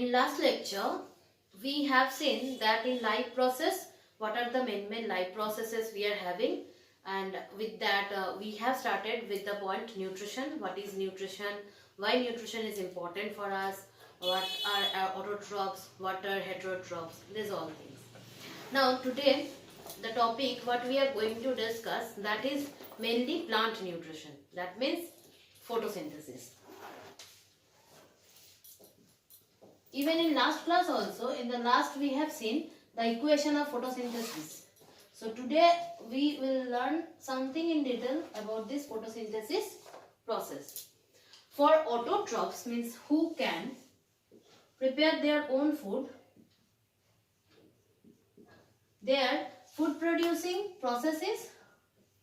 In last lecture, we have seen that in life process, what are the main life processes we are having, and with that we have started with the point nutrition. What is nutrition? Why nutrition is important for us? What are autotrophs? What are heterotrophs? These all things. Now today, the topic what we are going to discuss, that is mainly plant nutrition. That means photosynthesis. Even in last class also, in the last we have seen the equation of photosynthesis. So today we will learn something in detail about this photosynthesis process. For autotrophs, means who can prepare their own food, their food producing process is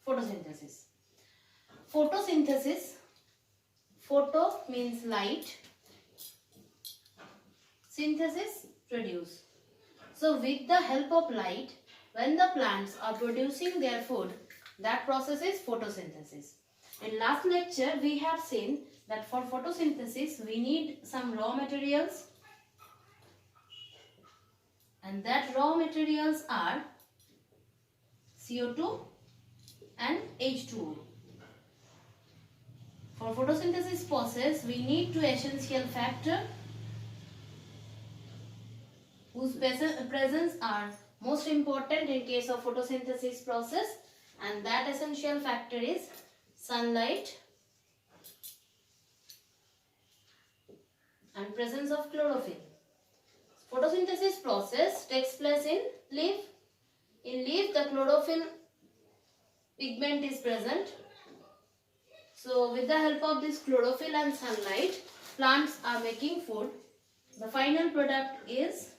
photosynthesis. Photosynthesis, photo means light, synthesis produce. So with the help of light, when the plants are producing their food, that process is photosynthesis. In last lecture we have seen that for photosynthesis we need some raw materials, and that raw materials are CO2 and H2O. For photosynthesis process we need two essential factors whose presence are most important in case of photosynthesis process, and that essential factor is sunlight and presence of chlorophyll. Photosynthesis process takes place in leaf. In leaf the chlorophyll pigment is present. So with the help of this chlorophyll and sunlight, plants are making food. The final product is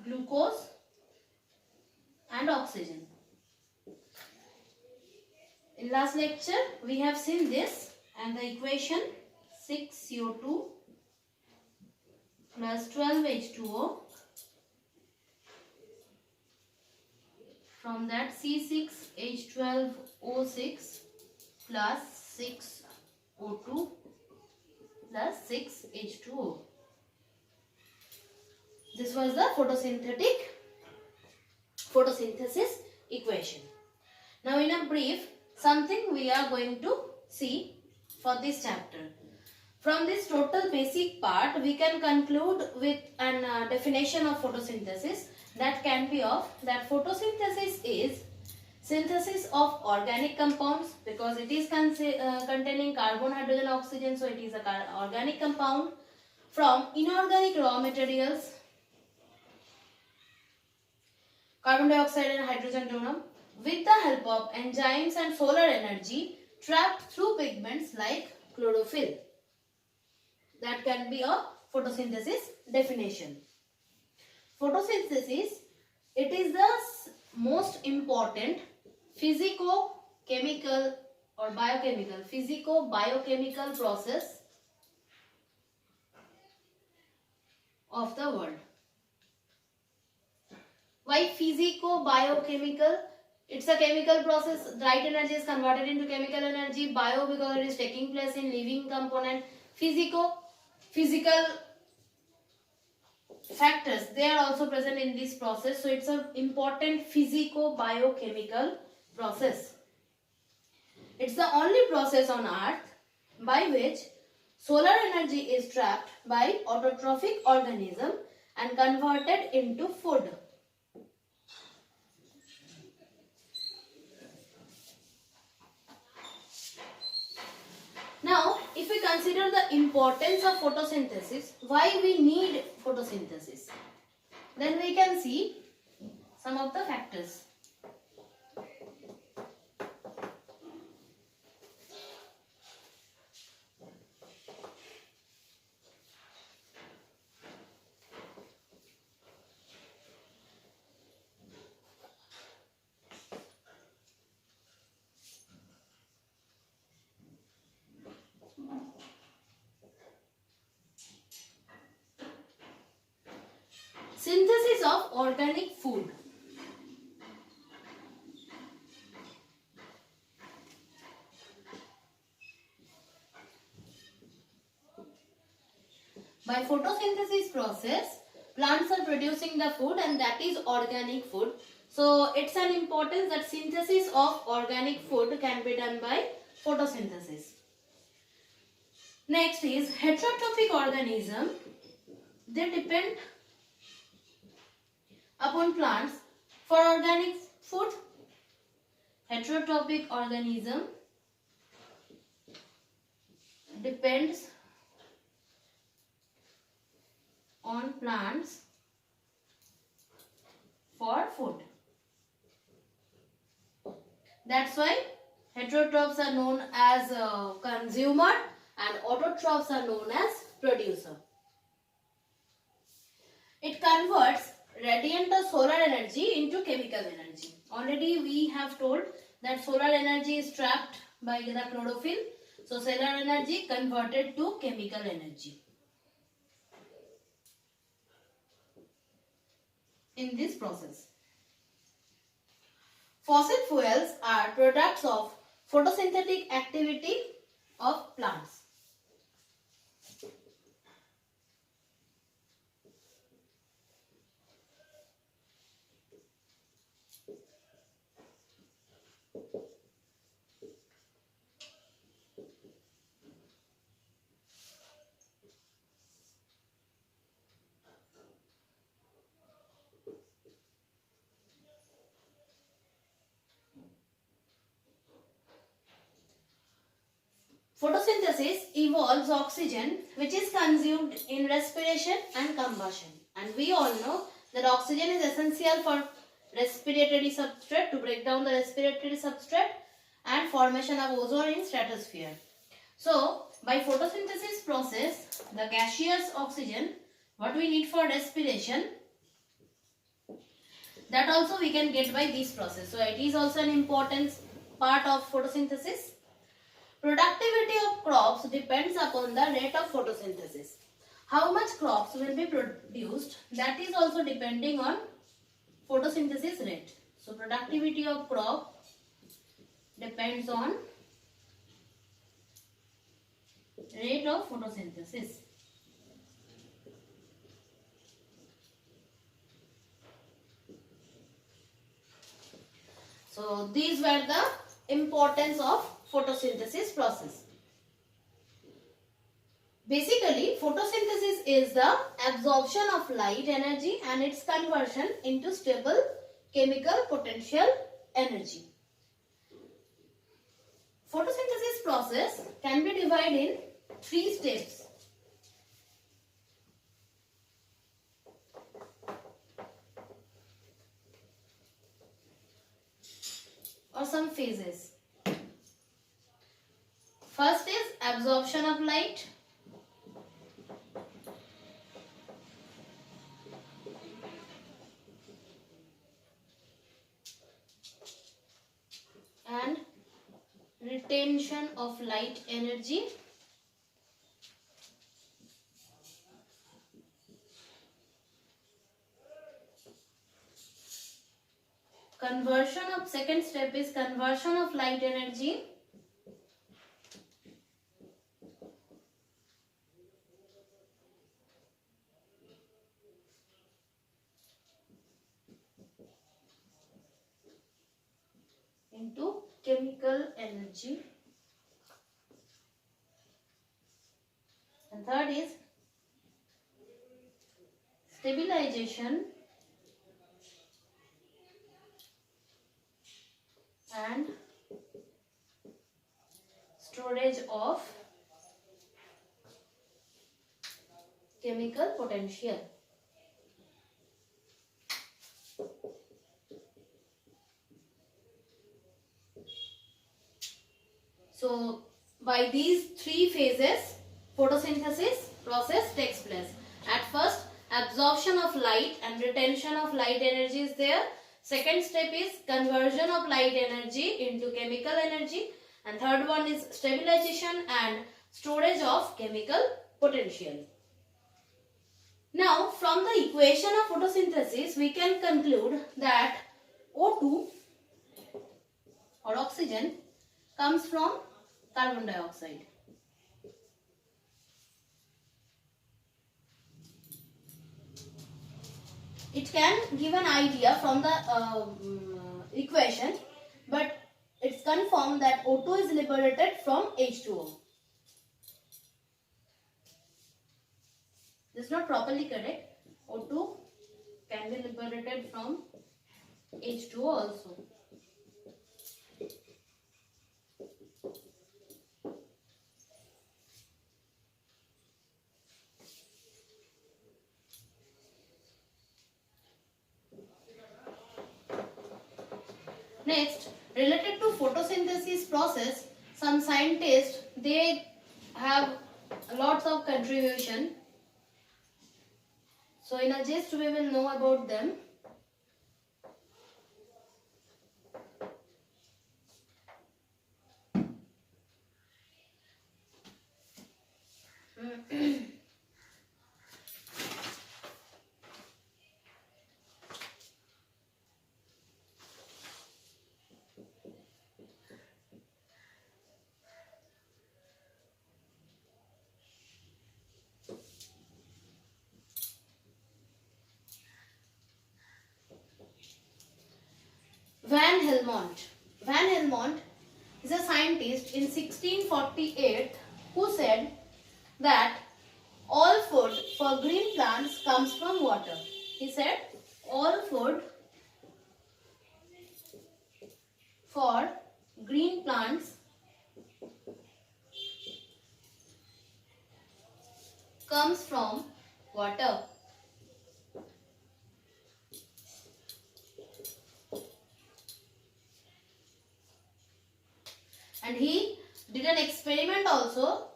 glucose and oxygen. In last lecture we have seen this and the equation 6CO2 plus 12H2O. From that C6H12O6 plus 6O2 plus 6H2O. This was the photosynthesis equation. Now in a brief, something we are going to see for this chapter. From this total basic part, we can conclude with an definition of photosynthesis that can be of that photosynthesis is synthesis of organic compounds, because it is containing carbon, hydrogen, oxygen, so it is an organic compound, from inorganic raw materials, carbon dioxide and hydrogen atom, with the help of enzymes and solar energy trapped through pigments like chlorophyll. That can be a photosynthesis definition. Photosynthesis, it is the most important physico-chemical or biochemical, physico-biochemical process of the world. Why physico-biochemical? It's a chemical process. Light energy is converted into chemical energy. Bio, because it is taking place in living component. Physical factors, they are also present in this process. So it's an important physico-biochemical process. It's the only process on earth by which solar energy is trapped by autotrophic organism and converted into food. Now, if we consider the importance of photosynthesis, why we need photosynthesis, then we can see some of the factors. Synthesis of organic food. By photosynthesis process, plants are producing the food, and that is organic food. So it's an importance that synthesis of organic food can be done by photosynthesis. Next is heterotrophic organism. They depend upon plants for organic food. Heterotrophic organism depends on plants for food. That's why heterotrophs are known as consumer and autotrophs are known as producer. It converts radiant or solar energy into chemical energy. Already we have told that solar energy is trapped by the chlorophyll. So solar energy converted to chemical energy. In this process, fossil fuels are products of photosynthetic activity of plants. Photosynthesis evolves oxygen which is consumed in respiration and combustion. And we all know that oxygen is essential for respiratory substrate, to break down the respiratory substrate and formation of ozone in stratosphere. So by photosynthesis process, the gaseous oxygen what we need for respiration, that also we can get by this process. So it is also an important part of photosynthesis. Productivity of crops depends upon the rate of photosynthesis. How much crops will be produced, that is also depending on photosynthesis rate. So productivity of crop depends on rate of photosynthesis. So these were the importance of photosynthesis process. Basically, photosynthesis is the absorption of light energy and its conversion into stable chemical potential energy. Photosynthesis process can be divided in 3 steps. Or some phases. First is absorption of light. And retention of light energy. Second step is conversion of light energy into chemical energy. And third is stabilization and storage of chemical potential. So by these 3 phases, photosynthesis process takes place. At first, absorption of light and retention of light energy is there. Second step is conversion of light energy into chemical energy. And third one is stabilization and storage of chemical potential. Now, from the equation of photosynthesis, we can conclude that O2 or oxygen comes from carbon dioxide. It can give an idea from the equation, but it's confirmed that O2 is liberated from H2O. This is not properly correct. O2 can be liberated from H2O also. Next, related to photosynthesis process, some scientists, they have lots of contribution. So in a gist we will know about them. Van Helmont. Van Helmont is a scientist in 1648 who said that all food for green plants comes from water. He said all food for green plants comes from water. And he did an experiment also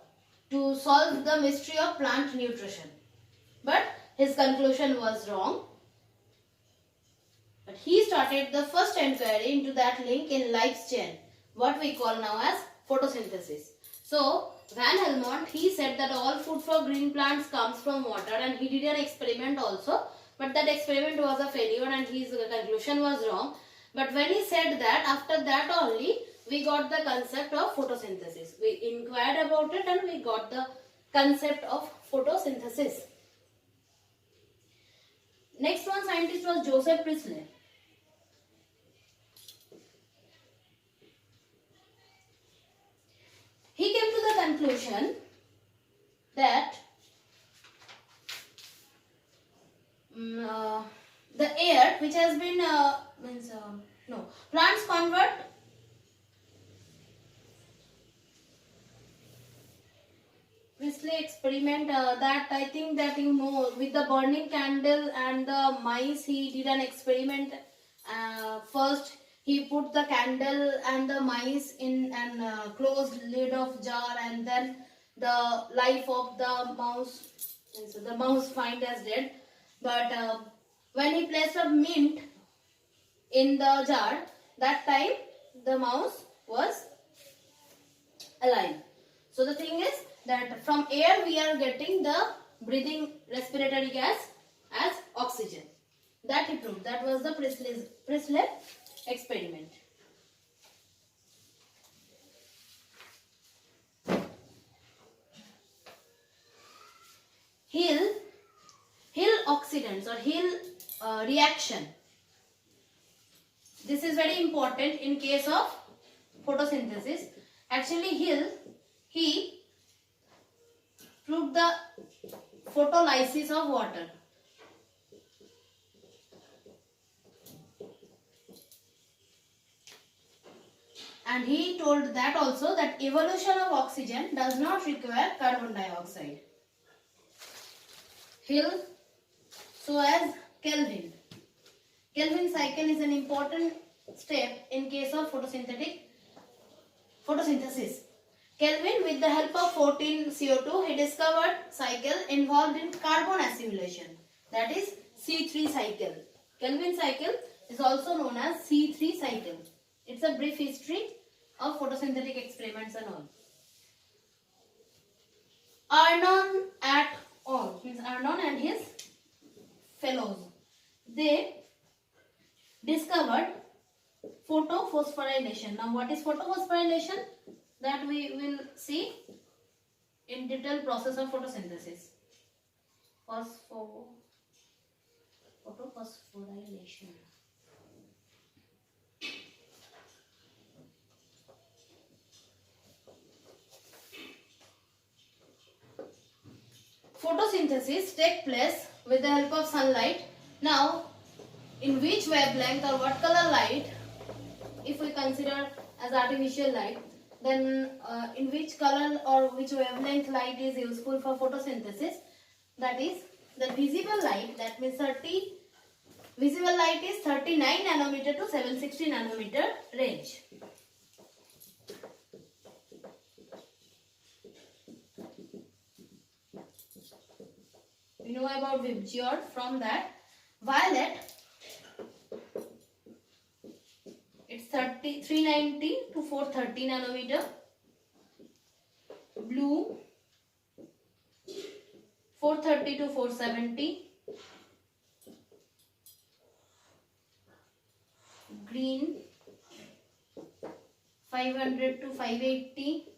to solve the mystery of plant nutrition. But his conclusion was wrong. But he started the first inquiry into that link in life's chain, what we call now as photosynthesis. So, Van Helmont, he said that all food for green plants comes from water, and he did an experiment also. But that experiment was a failure and his conclusion was wrong. But when he said that, after that only, we got the concept of photosynthesis. We inquired about it and we got the concept of photosynthesis. Next one scientist was Joseph Priestley. He came to the conclusion that the air which has been plants convert Priestley experiment that I think that you know, with the burning candle and the mice, he did an experiment. First he put the candle and the mice in an closed lid of jar, and then the life of the mouse, so the mouse find as dead. But when he placed a mint in the jar, that time the mouse was alive. So the thing is that from air we are getting the breathing respiratory gas as oxygen. That he proved. That was the Priestley experiment. Hill oxidants or Hill reaction. This is very important in case of photosynthesis. Actually, he proved the photolysis of water. And he told that also that evolution of oxygen does not require carbon dioxide. Hill, so as Kelvin. Kelvin cycle is an important step in case of photosynthesis. Kelvin, with the help of 14 CO2, he discovered cycle involved in carbon assimilation. That is C3 cycle. Kelvin cycle is also known as C3 cycle. It's a brief history of photosynthetic experiments and all. Arnon et al. Means Arnon and his fellows. They discovered photophosphorylation. Now what is photophosphorylation? That we will see in detailed process of photosynthesis. Photophosphorylation. Photosynthesis takes place with the help of sunlight. Now, in which wavelength or what color light, if we consider as artificial light, then in which color or which wavelength light is useful for photosynthesis? That is the visible light. That means visible light is 39 nanometer to 760 nanometer range. We know about VIBGYOR. From that, violet, it's 390 to 430 nanometer. Blue, 430 to 470. Green, 500 to 580.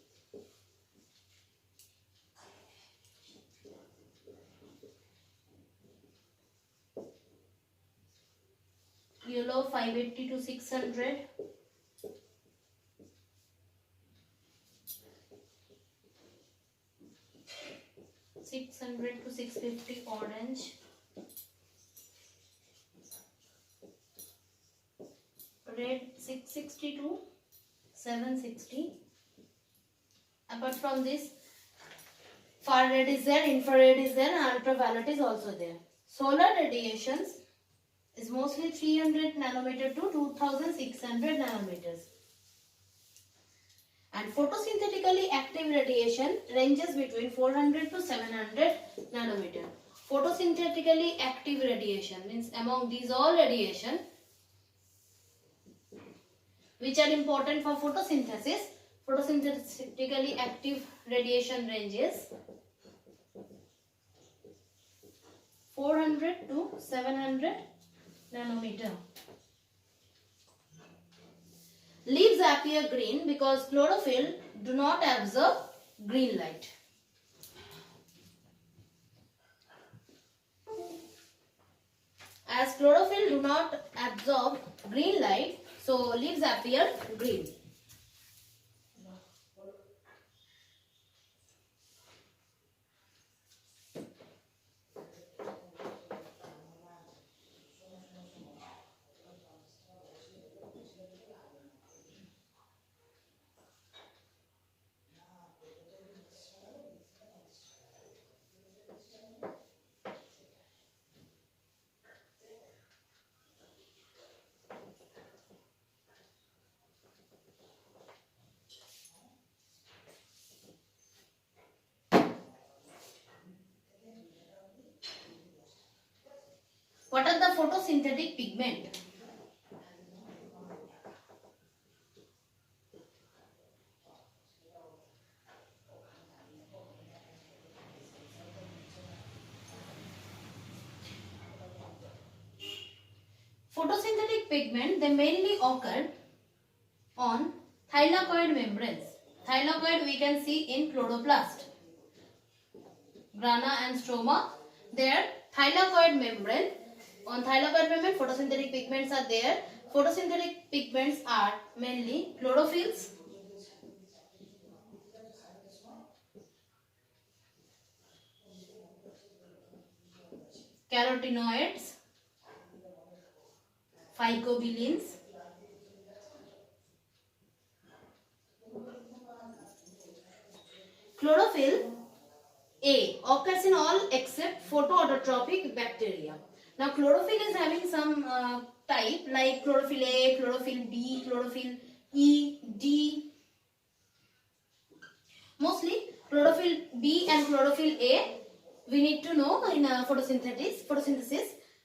Yellow, 580 to 600. to 650. Orange. Red, 660 to 760. Apart from this, far red is there, infrared is there, and ultraviolet is also there. Solar radiations is mostly 300 nanometer to 2600 nanometers. And photosynthetically active radiation ranges between 400 to 700 nanometer. Photosynthetically active radiation means among these all radiation which are important for photosynthesis, photosynthetically active radiation ranges 400 to 700 nanometer. Leaves appear green because chlorophyll do not absorb green light. As chlorophyll do not absorb green light, so leaves appear green. What are the photosynthetic pigment? Photosynthetic pigment, they mainly occur on thylakoid membranes. Thylakoid we can see in chloroplast, grana and stroma. There thylakoid membrane. On thylakoid membrane photosynthetic pigments are there. Photosynthetic pigments are mainly chlorophylls, carotenoids, phycobilins, chlorophyll A occurs in all except photoautotropic bacteria. Now chlorophyll is having some type like chlorophyll A, chlorophyll B, chlorophyll E, D. Mostly chlorophyll B and chlorophyll A we need to know in photosynthesis.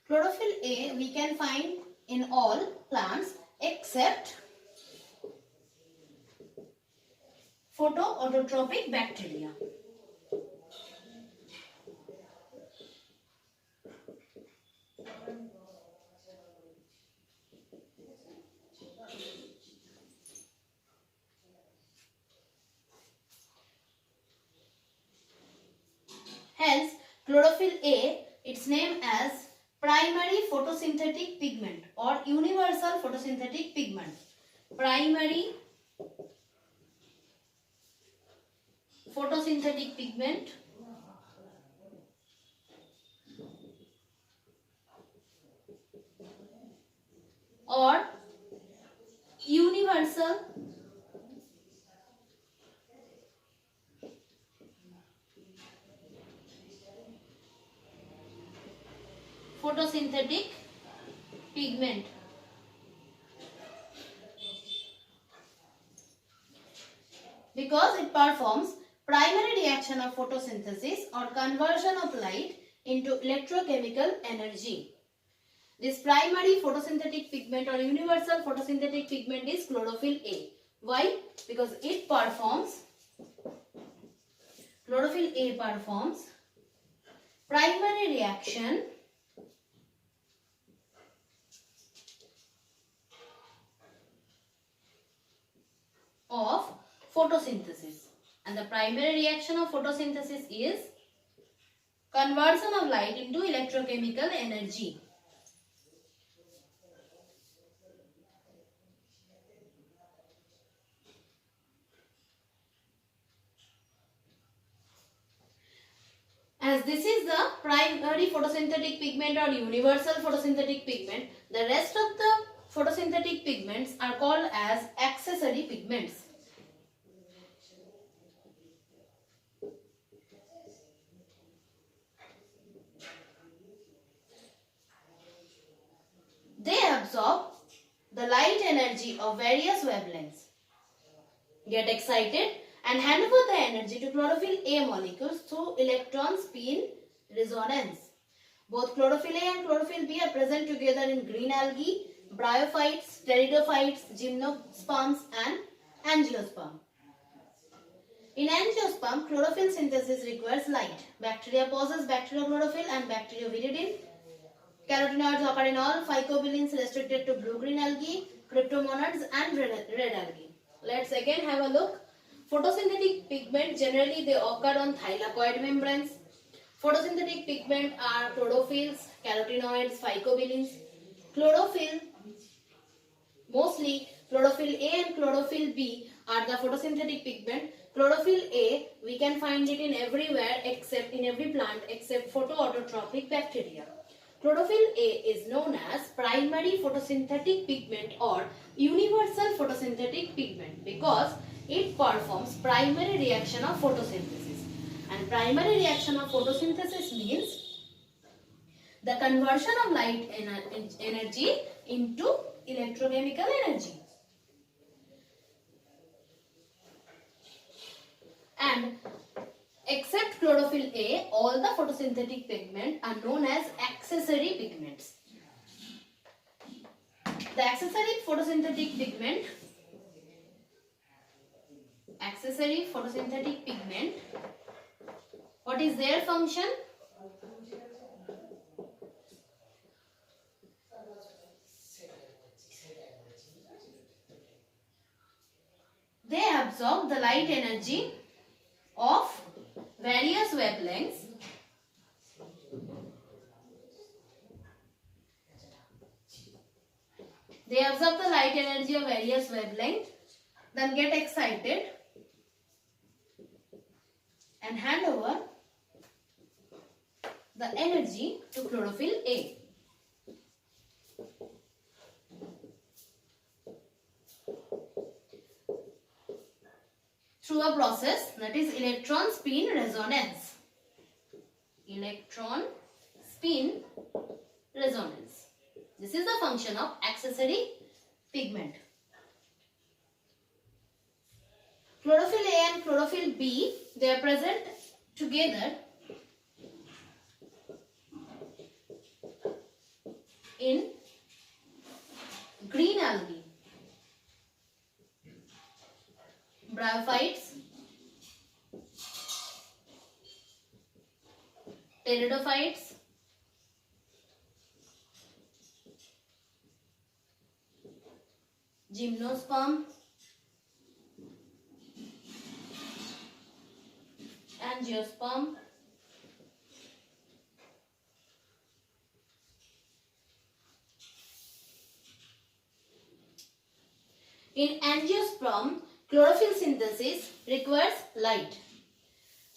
Chlorophyll A we can find in all plants except photoautotropic bacteria. Hence, chlorophyll A, its name as primary photosynthetic pigment or universal photosynthetic pigment. Primary photosynthetic pigment or universal photosynthetic pigment. Because it performs primary reaction of photosynthesis or conversion of light into electrochemical energy. This primary photosynthetic pigment or universal photosynthetic pigment is chlorophyll A. Why? Because it performs, chlorophyll A performs primary reaction of photosynthesis, and the primary reaction of photosynthesis is conversion of light into electrochemical energy. As this is the primary photosynthetic pigment or universal photosynthetic pigment, the rest of the photosynthetic pigments are called as accessory pigments. They absorb the light energy of various wavelengths, get excited and hand over the energy to chlorophyll A molecules through electron spin resonance. Both chlorophyll A and chlorophyll B are present together in green algae, bryophytes, pteridophytes, gymnosperms and angiosperm. In angiosperm, chlorophyll synthesis requires light. Bacteria possess bacteriochlorophyll and bacterioviridin. Carotenoids occur in all phycobilins restricted to blue-green algae, cryptomonads and red algae. Let's again have a look. Photosynthetic pigment, generally they occur on thylakoid membranes. Photosynthetic pigment are chlorophylls, carotenoids, phycobilins. Chlorophyll, mostly chlorophyll A and chlorophyll B are the photosynthetic pigment. Chlorophyll A, we can find it in everywhere except in every plant except photoautotrophic bacteria. Chlorophyll A is known as primary photosynthetic pigment or universal photosynthetic pigment because it performs primary reaction of photosynthesis. And primary reaction of photosynthesis means the conversion of light energy into electrochemical energy. And except chlorophyll A, all the photosynthetic pigments are known as accessory pigments. The accessory photosynthetic pigment, what is their function? They absorb the light energy of various wavelengths then get excited and hand over the energy to chlorophyll A. Through a process that is electron spin resonance. Electron spin resonance. This is the function of accessory pigment. Chlorophyll A and chlorophyll B, they are present together in green algae, bryophytes, pteridophytes, gymnosperm, angiosperm, In angiosperm, chlorophyll synthesis requires light.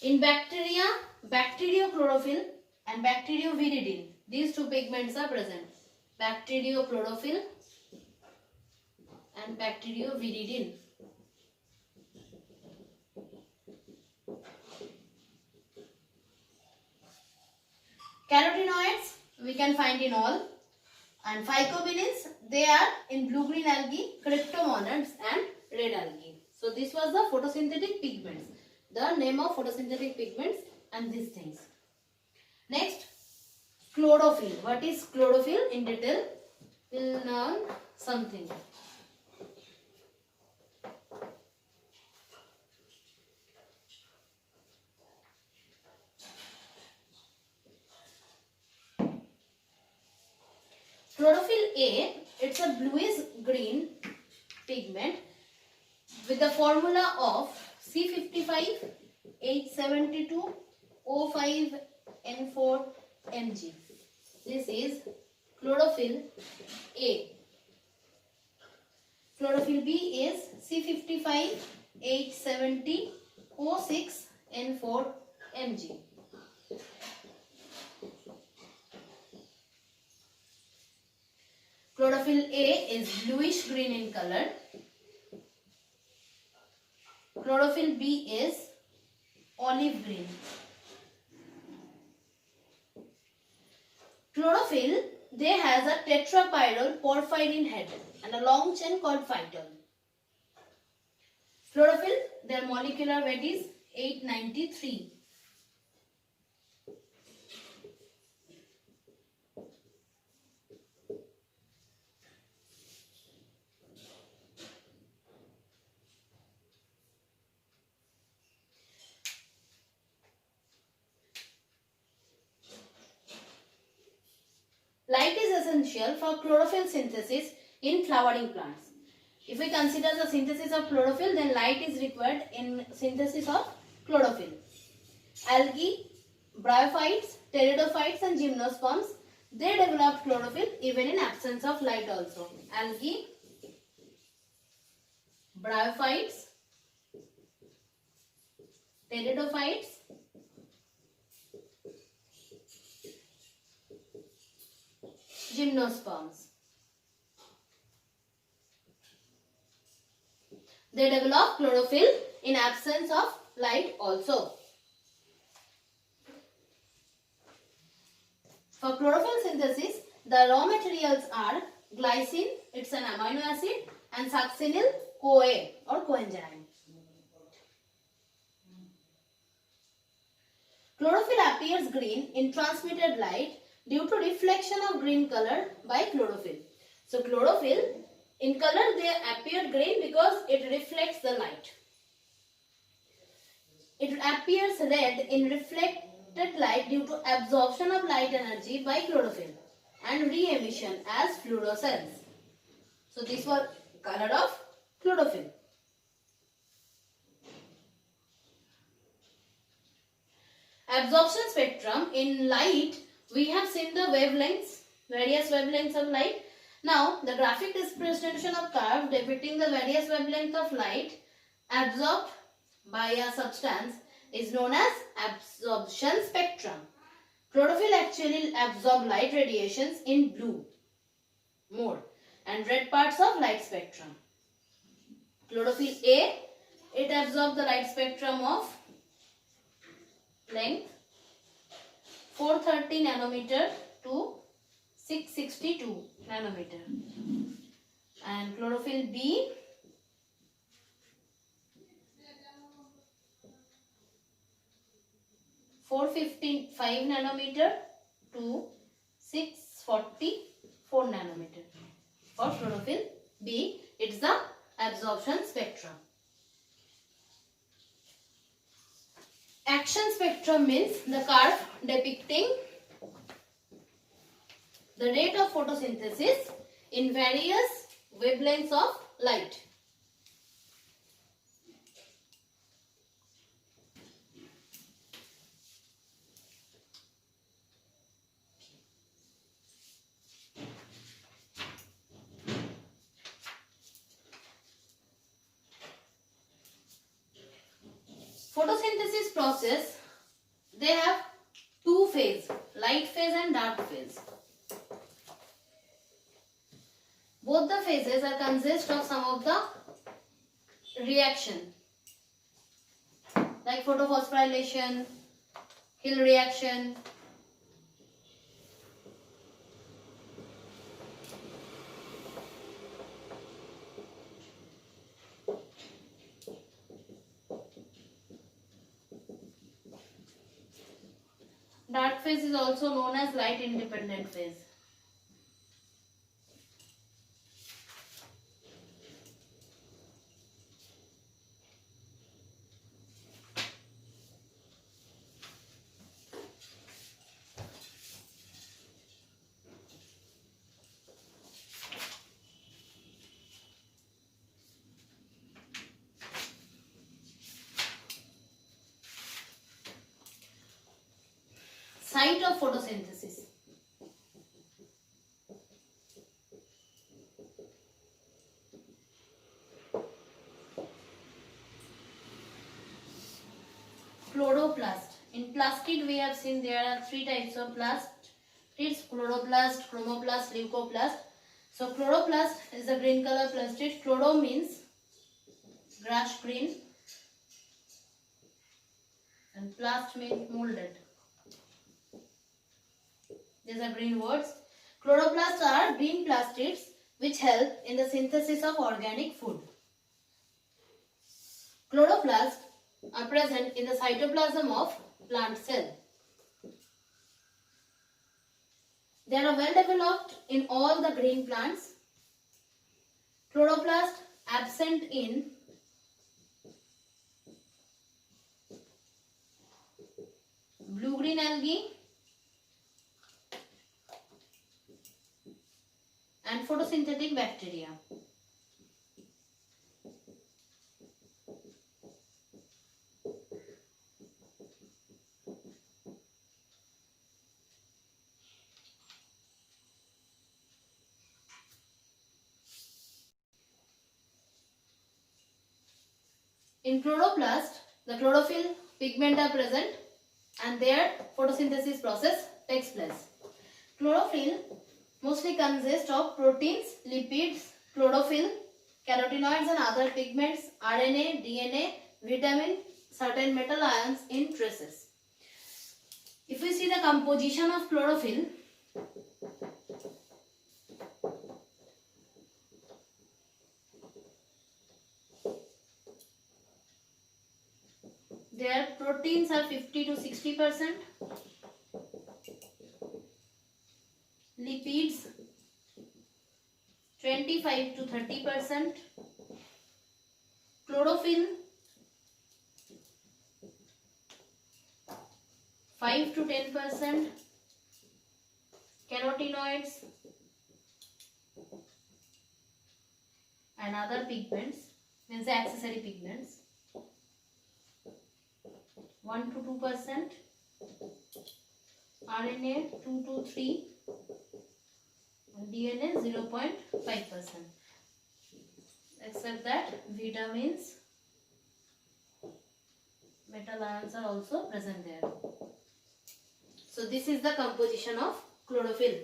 In bacteria, bacteriochlorophyll and bacterioviridin, these two pigments are present. Bacteriochlorophyll and bacterioviridin. Carotenoids we can find in all, and phycobilins, they are in blue-green algae, cryptomonads and red algae. So this was the photosynthetic pigments, the name of photosynthetic pigments and these things. Next, chlorophyll. What is chlorophyll? In detail, we'll learn something. Chlorophyll A, it's a bluish green pigment with the formula of C55H72O5N4Mg. This is chlorophyll A. Chlorophyll B is C55H70O6N4Mg. Chlorophyll A is bluish green in color. Chlorophyll B is olive green. Chlorophyll, they has a tetrapyrrole porphyrin head and a long chain called phytol. Chlorophyll, their molecular weight is 893. Light is essential for chlorophyll synthesis in flowering plants. If we consider the synthesis of chlorophyll, then light is required in synthesis of chlorophyll. Algae, bryophytes, pteridophytes and gymnosperms, they develop chlorophyll even in absence of light also. Algae, bryophytes, pteridophytes, gymnosperms. They develop chlorophyll in absence of light also. For chlorophyll synthesis, the raw materials are glycine, it's an amino acid, and succinyl-CoA or coenzyme. Chlorophyll appears green in transmitted light due to reflection of green color by chlorophyll. So chlorophyll, in color they appear green because it reflects the light. It appears red in reflected light due to absorption of light energy by chlorophyll and re-emission as fluorescence. So this was color of chlorophyll. Absorption spectrum. In light, we have seen the wavelengths, various wavelengths of light. Now, the graphic representation of curve depicting the various wavelengths of light absorbed by a substance is known as absorption spectrum. Chlorophyll actually absorbs light radiations in blue mode and red parts of light spectrum. Chlorophyll A, it absorbs the light spectrum of length 430 nanometer to 662 nanometer. And chlorophyll B, (455 nanometer to 644 nanometer. For chlorophyll B, it's the absorption spectrum. Action spectrum means the curve depicting the rate of photosynthesis in various wavelengths of light. Photosynthesis process, they have two phase, light phase and dark phase. Both the phases are consist of some of the reaction like photophosphorylation, Hill reaction. Dark phase is also known as light independent phase. Site of photosynthesis. Chloroplast. In plastid we have seen there are three types of plastids: chloroplast, chromoplast, leucoplast. So chloroplast is a green color plastid. Chloro means grass green and plast means molded. These are green words. Chloroplasts are green plastids which help in the synthesis of organic food. Chloroplasts are present in the cytoplasm of plant cell. They are well developed in all the green plants. Chloroplast absent in blue-green algae and photosynthetic bacteria. In chloroplast, the chlorophyll pigment are present and their photosynthesis process takes place. Chlorophyll mostly consists of proteins, lipids, chlorophyll, carotenoids and other pigments, RNA, DNA, vitamin, certain metal ions in traces. If we see the composition of chlorophyll, their proteins are 50 to 60%, lipids 25 to 30%, chlorophyll 5 to 10%, carotenoids and other pigments, means the accessory pigments, 1 to 2%, RNA 2 to 3, and DNA 0.5%. Except that vitamins, metal ions are also present there. So this is the composition of chlorophyll.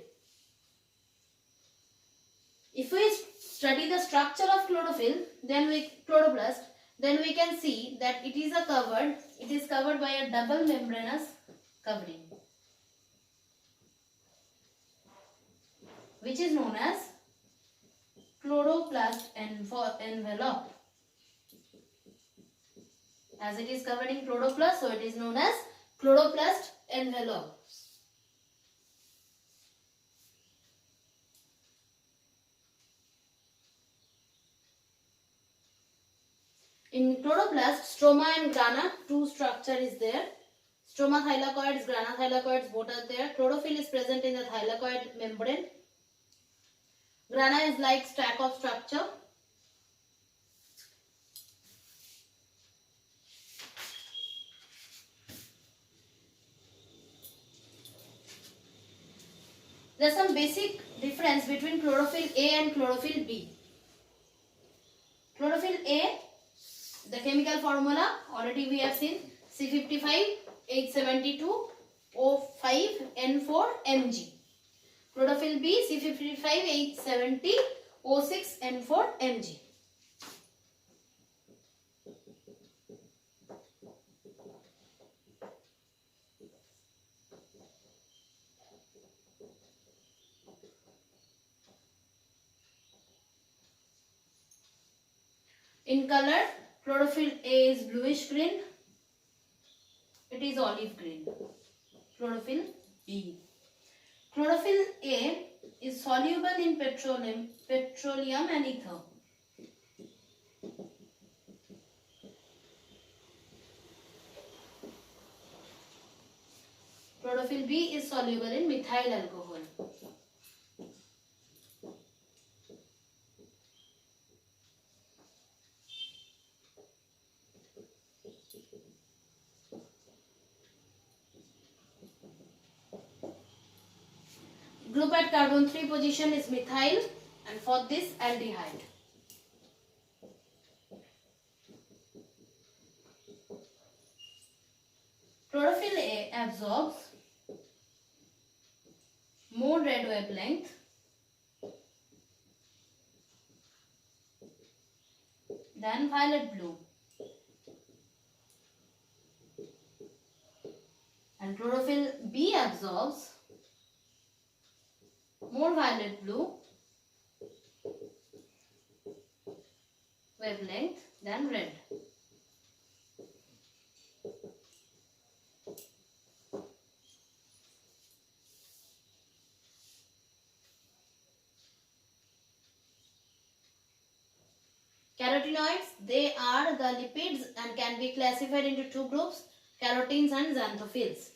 If we study the structure of chlorophyll, chloroplast, then we can see that it is covered by a double membranous covering, which is known as chloroplast envelope. As it is covered in chloroplast, so it is known as chloroplast envelope. In chloroplast, stroma and grana, two structure is there. Stroma thylakoids, grana thylakoids, both are there. Chlorophyll is present in the thylakoid membrane. Grana is like stack of structure. There is some basic difference between chlorophyll A and chlorophyll B. Chlorophyll A, the chemical formula already we have seen, C55H72O5N4 Mg. Chlorophyll B, C55H70O6N4 Mg. In color, chlorophyll A is bluish green. It is olive green. Chlorophyll B. Chlorophyll A is soluble in petroleum and ether. Chlorophyll B is soluble in methyl alcohol. Group at carbon 3 position is methyl, and for this aldehyde. Chlorophyll A absorbs more red wavelength than violet blue, and chlorophyll B absorbs more violet blue wavelength than red. Carotenoids, they are the lipids and can be classified into two groups, carotenes and xanthophylls.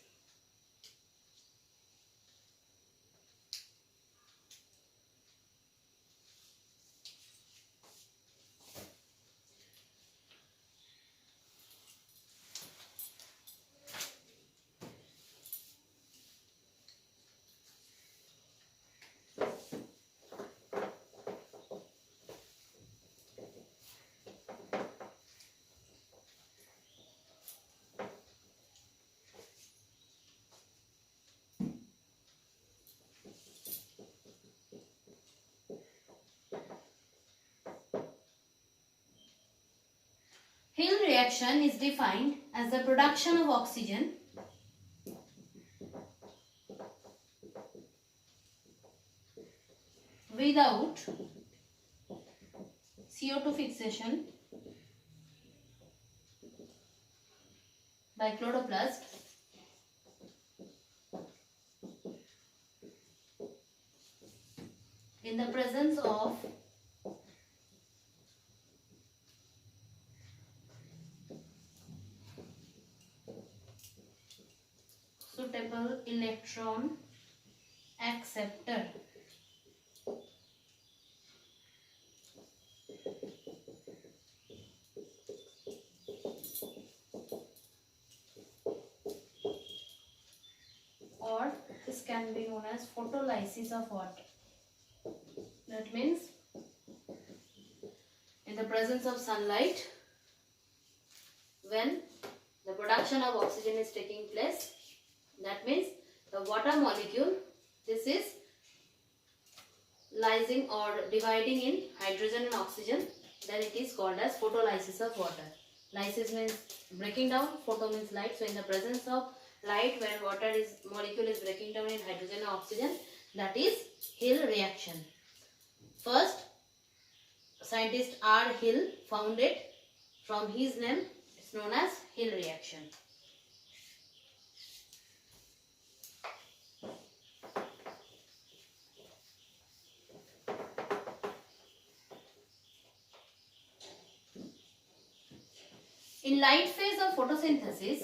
Hill reaction is defined as the production of oxygen without CO2 fixation by chloroplast in the presence of suitable electron acceptor. Or this can be known as photolysis of water. That means in the presence of sunlight, when the production of oxygen is taking place, that means the water molecule, this is lysing or dividing in hydrogen and oxygen, then it is called as photolysis of water. Lysis means breaking down, photo means light. So in the presence of light, when water is molecule is breaking down in hydrogen and oxygen, that is Hill reaction. First, scientist R. Hill found it. From his name, it's known as Hill reaction. In light phase of photosynthesis,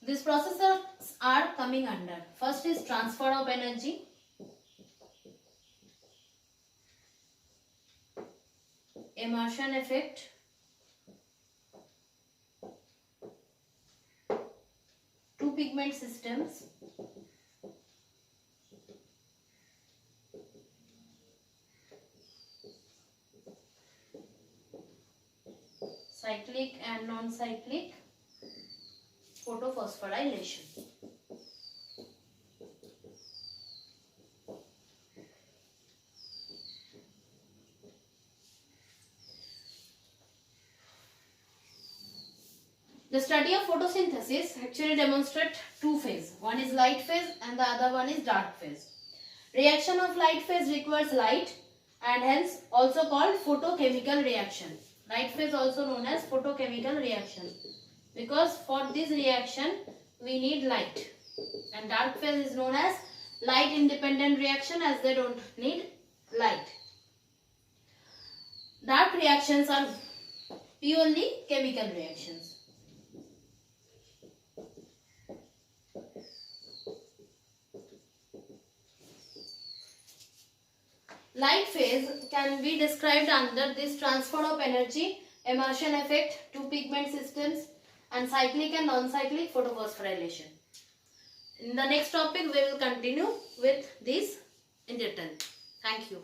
these processes are coming under. First is transfer of energy. Immersion effect. Two pigment systems. cyclic and non-cyclic photophosphorylation. The study of photosynthesis actually demonstrates two phases. One is light phase and the other one is dark phase. Reaction of light phase requires light and hence also called photochemical reaction. Light phase also known as photochemical reaction because for this reaction we need light, and dark phase is known as light independent reaction as they don't need light. Dark reactions are purely chemical reactions. Light phase can be described under this transfer of energy, immersion effect, two pigment systems, and cyclic and non-cyclic photophosphorylation. In the next topic, we will continue with this in detail. Thank you.